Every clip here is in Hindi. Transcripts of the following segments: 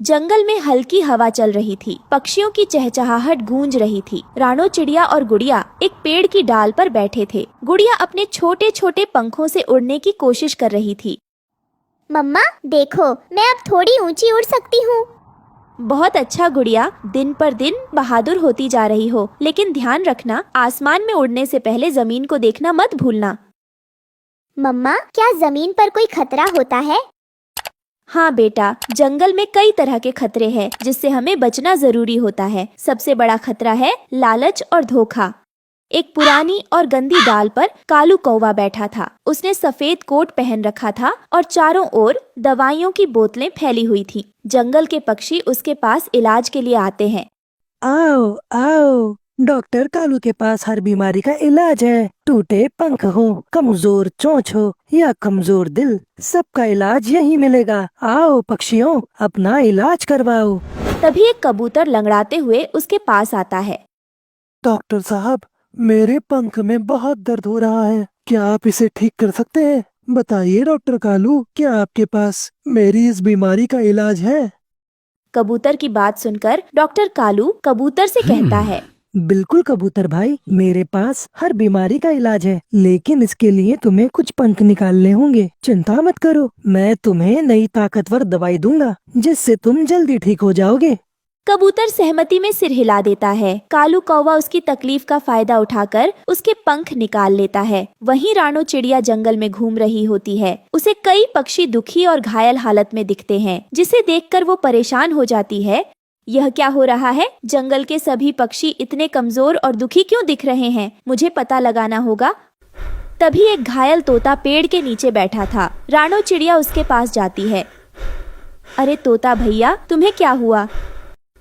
जंगल में हल्की हवा चल रही थी। पक्षियों की चहचहाहट गूंज रही थी। रानो चिड़िया और गुड़िया एक पेड़ की डाल पर बैठे थे। गुड़िया अपने छोटे छोटे पंखों से उड़ने की कोशिश कर रही थी। मम्मा देखो, मैं अब थोड़ी ऊंची उड़ सकती हूँ। बहुत अच्छा गुड़िया, दिन पर दिन बहादुर होती जा रही हो, लेकिन ध्यान रखना, आसमान में उड़ने से पहले जमीन को देखना मत भूलना। मम्मा, क्या जमीन पर कोई खतरा होता है? हाँ बेटा, जंगल में कई तरह के खतरे हैं जिससे हमें बचना जरूरी होता है। सबसे बड़ा खतरा है लालच और धोखा। एक पुरानी और गंदी डाल पर कालू कौवा बैठा था। उसने सफेद कोट पहन रखा था और चारों ओर दवाइयों की बोतलें फैली हुई थी। जंगल के पक्षी उसके पास इलाज के लिए आते हैं। आओ आओ, डॉक्टर कालू के पास हर बीमारी का इलाज है। टूटे पंख हो, कमजोर चोंच हो या कमजोर दिल, सबका इलाज यहीं मिलेगा। आओ पक्षियों, अपना इलाज करवाओ। तभी एक कबूतर लंगड़ाते हुए उसके पास आता है। डॉक्टर साहब, मेरे पंख में बहुत दर्द हो रहा है, क्या आप इसे ठीक कर सकते हैं? बताइए डॉक्टर कालू, क्या आपके पास मेरी इस बीमारी का इलाज है? कबूतर की बात सुनकर डॉक्टर कालू कबूतर से कहता है, बिल्कुल कबूतर भाई, मेरे पास हर बीमारी का इलाज है, लेकिन इसके लिए तुम्हें कुछ पंख निकालने होंगे। चिंता मत करो, मैं तुम्हें नई ताकतवर दवाई दूंगा जिससे तुम जल्दी ठीक हो जाओगे। कबूतर सहमति में सिर हिला देता है। कालू कौवा उसकी तकलीफ का फायदा उठाकर उसके पंख निकाल लेता है। वहीं रानो चिड़िया जंगल में घूम रही होती है। उसे कई पक्षी दुखी और घायल हालत में दिखते हैं, जिसे देखकर वो परेशान हो जाती है। यह क्या हो रहा है? जंगल के सभी पक्षी इतने कमजोर और दुखी क्यों दिख रहे हैं? मुझे पता लगाना होगा। तभी एक घायल तोता पेड़ के नीचे बैठा था। रानो चिड़िया उसके पास जाती है। अरे तोता भैया, तुम्हें क्या हुआ?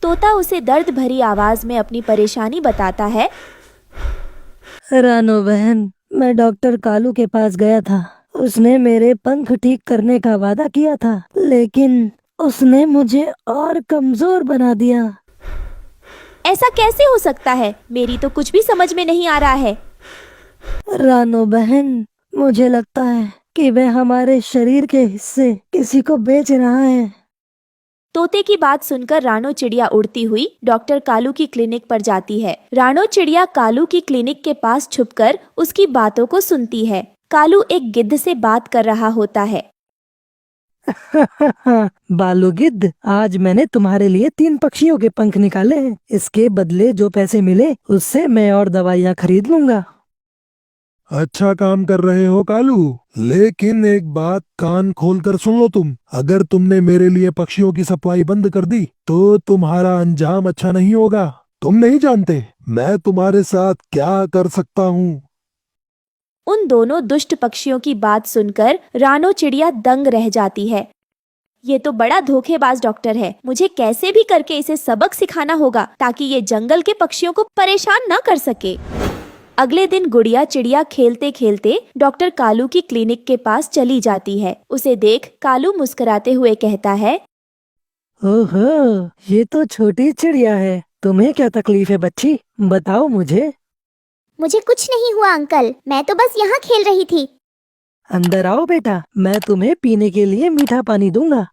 तोता उसे दर्द भरी आवाज में अपनी परेशानी बताता है। रानो बहन, मैं डॉक्टर कालू के पास गया था। उसने मेरे पंख ठीक करने का वादा किया था, लेकिन उसने मुझे और कमजोर बना दिया। ऐसा कैसे हो सकता है? मेरी तो कुछ भी समझ में नहीं आ रहा है। रानो बहन, मुझे लगता है कि वह हमारे शरीर के हिस्से किसी को बेच रहा है। तोते की बात सुनकर रानो चिड़िया उड़ती हुई डॉक्टर कालू की क्लिनिक पर जाती है। रानो चिड़िया कालू की क्लिनिक के पास छुपकर उसकी बातों को सुनती है। कालू एक गिद्ध से बात कर रहा होता है। बालू गिद्ध, आज मैंने तुम्हारे लिए 3 पक्षियों के पंख निकाले हैं। इसके बदले जो पैसे मिले उससे मैं और दवाइयाँ खरीद लूंगा। अच्छा काम कर रहे हो कालू, लेकिन एक बात कान खोल कर सुन लो तुम। अगर तुमने मेरे लिए पक्षियों की सफाई बंद कर दी तो तुम्हारा अंजाम अच्छा नहीं होगा। तुम नहीं जानते मैं तुम्हारे साथ क्या कर सकता हूँ। उन दोनों दुष्ट पक्षियों की बात सुनकर रानो चिड़िया दंग रह जाती है। ये तो बड़ा धोखेबाज डॉक्टर है। मुझे कैसे भी करके इसे सबक सिखाना होगा ताकि ये जंगल के पक्षियों को परेशान न कर सके। अगले दिन गुड़िया चिड़िया खेलते खेलते डॉक्टर कालू की क्लिनिक के पास चली जाती है। उसे देख कालू मुस्कुराते हुए कहता है, ओहो, ये तो छोटी चिड़िया है। तुम्हें क्या तकलीफ है बच्ची, बताओ मुझे। मुझे कुछ नहीं हुआ अंकल, मैं तो बस यहाँ खेल रही थी। अंदर आओ बेटा, मैं तुम्हें पीने के लिए मीठा पानी दूंगा।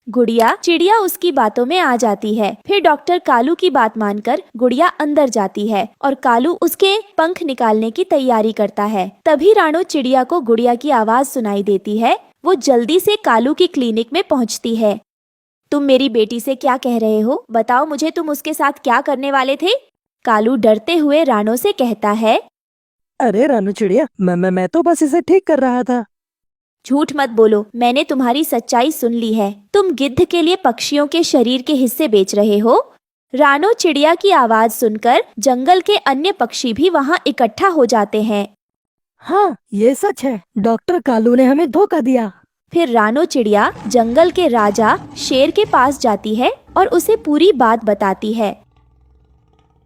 गुड़िया चिड़िया उसकी बातों में आ जाती है। फिर डॉक्टर कालू की बात मानकर गुड़िया अंदर जाती है और कालू उसके पंख निकालने की तैयारी करता है। तभी रानो चिड़िया को गुड़िया की आवाज सुनाई देती है। वो जल्दी से कालू की क्लिनिक में पहुंचती है। तुम मेरी बेटी से क्या कह रहे हो? बताओ मुझे, तुम उसके साथ क्या करने वाले थे? कालू डरते हुए रानो से कहता है। अरे रानू चिड़िया, मैं तो बस इसे ठीक कर रहा था। झूठ मत बोलो, मैंने तुम्हारी सच्चाई सुन ली है। तुम गिद्ध के लिए पक्षियों के शरीर के हिस्से बेच रहे हो। रानो चिड़िया की आवाज सुनकर जंगल के अन्य पक्षी भी वहाँ इकट्ठा हो जाते हैं। हाँ, ये सच है। डॉक्टर कालू ने हमें धोखा दिया। फिर रानो चिड़िया जंगल के राजा शेर के पास जाती है और उसे पूरी बात बताती है।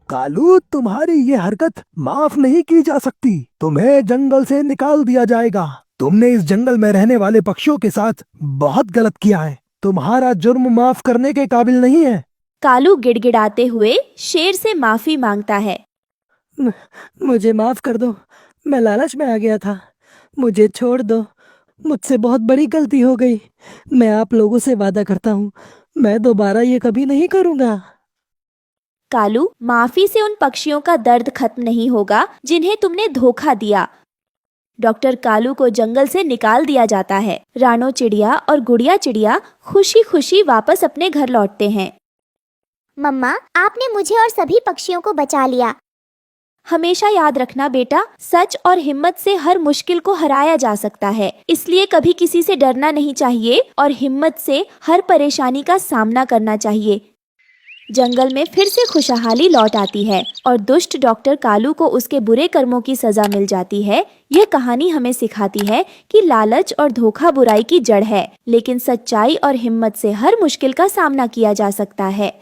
कालू, तुम्हारी ये हरकत माफ नहीं की जा सकती। तुम्हें जंगल से निकाल दिया जाएगा। तुमने इस जंगल में रहने वाले पक्षियों के साथ बहुत गलत किया है। तुम्हारा जुर्म माफ करने के काबिल नहीं है। कालू गिड़गिड़ाते हुए शेर से माफी मांगता है। मुझे माफ कर दो, मैं लालच में आ गया था। मुझे छोड़ दो, मुझसे बहुत बड़ी गलती हो गई। मैं आप लोगों से वादा करता हूँ, मैं दोबारा ये कभी नहीं करूँगा। कालू, माफी से उन पक्षियों का दर्द खत्म नहीं होगा जिन्हें तुमने धोखा दिया। डॉक्टर कालू को जंगल से निकाल दिया जाता है। रानो चिड़िया और गुड़िया चिड़िया खुशी खुशी वापस अपने घर लौटते हैं। मम्मा, आपने मुझे और सभी पक्षियों को बचा लिया। हमेशा याद रखना बेटा, सच और हिम्मत से हर मुश्किल को हराया जा सकता है। इसलिए कभी किसी से डरना नहीं चाहिए और हिम्मत से हर परेशानी का सामना करना चाहिए। जंगल में फिर से खुशहाली लौट आती है और दुष्ट डॉक्टर कालू को उसके बुरे कर्मों की सजा मिल जाती है। यह कहानी हमें सिखाती है कि लालच और धोखा बुराई की जड़ है, लेकिन सच्चाई और हिम्मत से हर मुश्किल का सामना किया जा सकता है।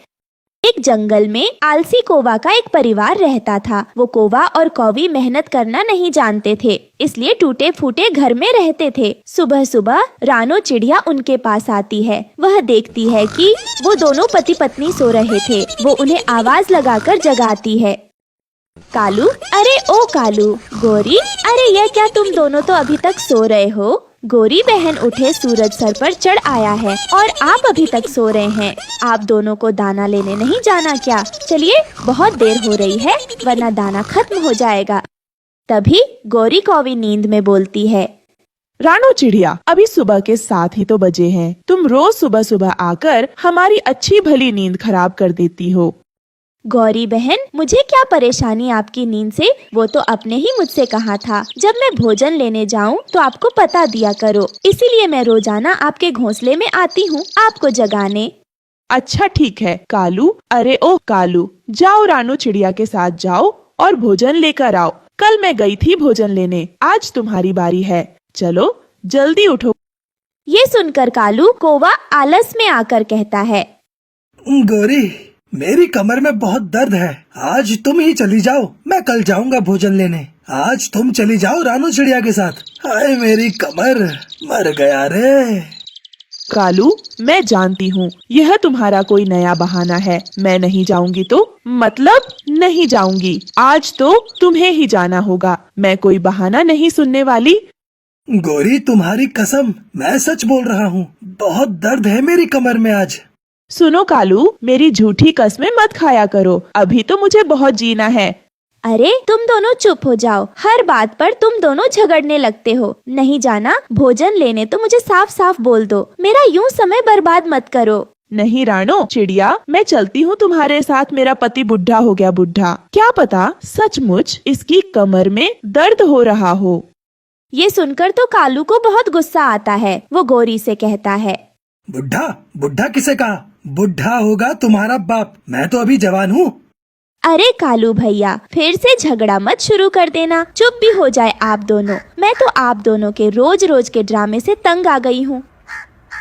एक जंगल में आलसी कौवा का एक परिवार रहता था। वो कौवा और कौवी मेहनत करना नहीं जानते थे, इसलिए टूटे फूटे घर में रहते थे। सुबह सुबह रानो चिड़िया उनके पास आती है। वह देखती है कि वो दोनों पति पत्नी सो रहे थे। वो उन्हें आवाज लगाकर जगाती है। कालू, अरे ओ कालू, गोरी, अरे यह क्या, तुम दोनों तो अभी तक सो रहे हो। गोरी बहन उठे, सूरज सर पर चढ़ आया है और आप अभी तक सो रहे हैं। आप दोनों को दाना लेने नहीं जाना क्या? चलिए, बहुत देर हो रही है वरना दाना खत्म हो जाएगा। तभी गोरी कौवी नींद में बोलती है, रानो चिड़िया, अभी सुबह के 7 ही तो बजे हैं। तुम रोज सुबह सुबह आकर हमारी अच्छी भली नींद खराब कर देती हो। गौरी बहन, मुझे क्या परेशानी आपकी नींद से? वो तो आपने ही मुझसे कहा था जब मैं भोजन लेने जाऊं तो आपको पता दिया करो, इसीलिए मैं रोजाना आपके घोंसले में आती हूँ आपको जगाने। अच्छा ठीक है कालू, अरे ओ कालू, जाओ रानो चिड़िया के साथ जाओ और भोजन लेकर आओ। कल मैं गई थी भोजन लेने, आज तुम्हारी बारी है। चलो जल्दी उठो। ये सुनकर कालू कौवा आलस में आकर कहता है, गोरी, मेरी कमर में बहुत दर्द है। आज तुम ही चली जाओ, मैं कल जाऊंगा भोजन लेने। आज तुम चली जाओ रानो चिड़िया के साथ। हाय मेरी कमर, मर गया रे। कालू, मैं जानती हूँ यह तुम्हारा कोई नया बहाना है। मैं नहीं जाऊंगी तो मतलब नहीं जाऊंगी। आज तो तुम्हें ही जाना होगा। मैं कोई बहाना नहीं सुनने वाली। गोरी, तुम्हारी कसम, मैं सच बोल रहा हूँ। बहुत दर्द है मेरी कमर में आज। सुनो कालू, मेरी झूठी कसमें मत खाया करो। अभी तो मुझे बहुत जीना है। अरे तुम दोनों चुप हो जाओ, हर बात पर तुम दोनों झगड़ने लगते हो। नहीं जाना भोजन लेने तो मुझे साफ साफ बोल दो, मेरा यूं समय बर्बाद मत करो। नहीं रानो चिड़िया, मैं चलती हूँ तुम्हारे साथ। मेरा पति बुढ़ा हो गया बुढ़ा, क्या पता सचमुच इसकी कमर में दर्द हो रहा हो। ये सुनकर तो कालू को बहुत गुस्सा आता है। वो गोरी से कहता है, बुढ़ा? बुढ़ा किसे कहा? बुढ़ा होगा तुम्हारा बाप, मैं तो अभी जवान हूँ। अरे कालू भैया, फिर से झगड़ा मत शुरू कर देना। चुप भी हो जाए आप दोनों। मैं तो आप दोनों के रोज रोज के ड्रामे से तंग आ गई हूँ।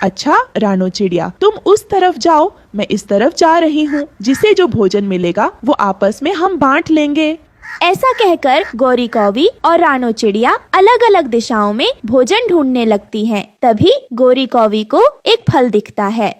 अच्छा रानो चिड़िया, तुम उस तरफ जाओ, मैं इस तरफ जा रही हूँ। जिसे जो भोजन मिलेगा वो आपस में हम बांट लेंगे। ऐसा कहकर गौरी कौवी और रानो चिड़िया अलग अलग दिशाओं में भोजन ढूंढने लगती हैं। तभी गौरी कौवी को एक फल दिखता है।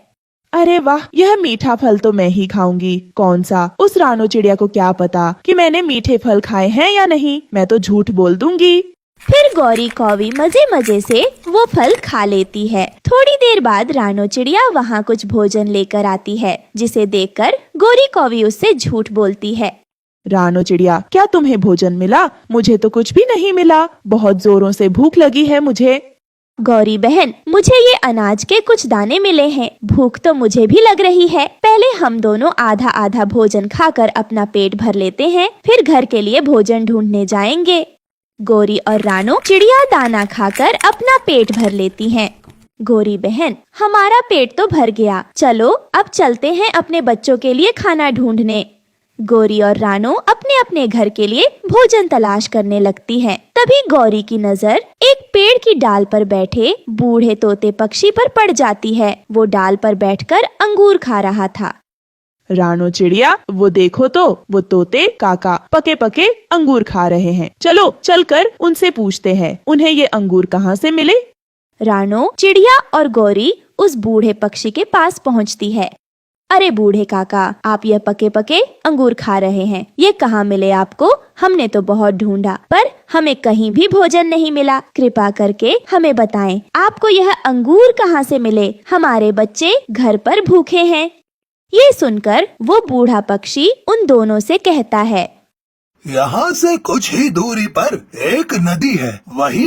अरे वाह, यह मीठा फल तो मैं ही खाऊंगी। कौन सा? उस रानो चिड़िया को क्या पता कि मैंने मीठे फल खाए हैं या नहीं। मैं तो झूठ बोल दूंगी। फिर गौरी कौवी मजे मजे से वो फल खा लेती है। थोड़ी देर बाद रानो चिड़िया वहाँ कुछ भोजन लेकर आती है, जिसे देखकर गौरी कौवी उससे झूठ बोलती है। रानो चिड़िया, क्या तुम्हें भोजन मिला? मुझे तो कुछ भी नहीं मिला। बहुत जोरों से भूख लगी है मुझे। गौरी बहन, मुझे ये अनाज के कुछ दाने मिले हैं। भूख तो मुझे भी लग रही है। पहले हम दोनों आधा आधा भोजन खाकर अपना पेट भर लेते हैं, फिर घर के लिए भोजन ढूंढने जाएंगे। गौरी और रानो चिड़िया दाना खाकर अपना पेट भर लेती हैं। गौरी बहन, हमारा पेट तो भर गया, चलो अब चलते हैं अपने बच्चों के लिए खाना ढूंढने। गौरी और रानो अपने अपने घर के लिए भोजन तलाश करने लगती हैं। तभी गौरी की नजर एक पेड़ की डाल पर बैठे बूढ़े तोते पक्षी पर पड़ जाती है। वो डाल पर बैठकर अंगूर खा रहा था। रानो चिड़िया, वो देखो तो, वो तोते काका पके पके अंगूर खा रहे हैं। चलो चलकर उनसे पूछते हैं उन्हें ये अंगूर कहाँ से मिले। रानो चिड़िया और गौरी उस बूढ़े पक्षी के पास पहुँचती है। अरे बूढ़े काका, आप यह पके पके अंगूर खा रहे हैं, ये कहाँ मिले आपको? हमने तो बहुत ढूंढा पर हमें कहीं भी भोजन नहीं मिला। कृपा करके हमें बताएं, आपको यह अंगूर कहाँ से मिले? हमारे बच्चे घर पर भूखे हैं। ये सुनकर वो बूढ़ा पक्षी उन दोनों से कहता है, यहाँ से कुछ ही दूरी पर एक नदी है, वहीं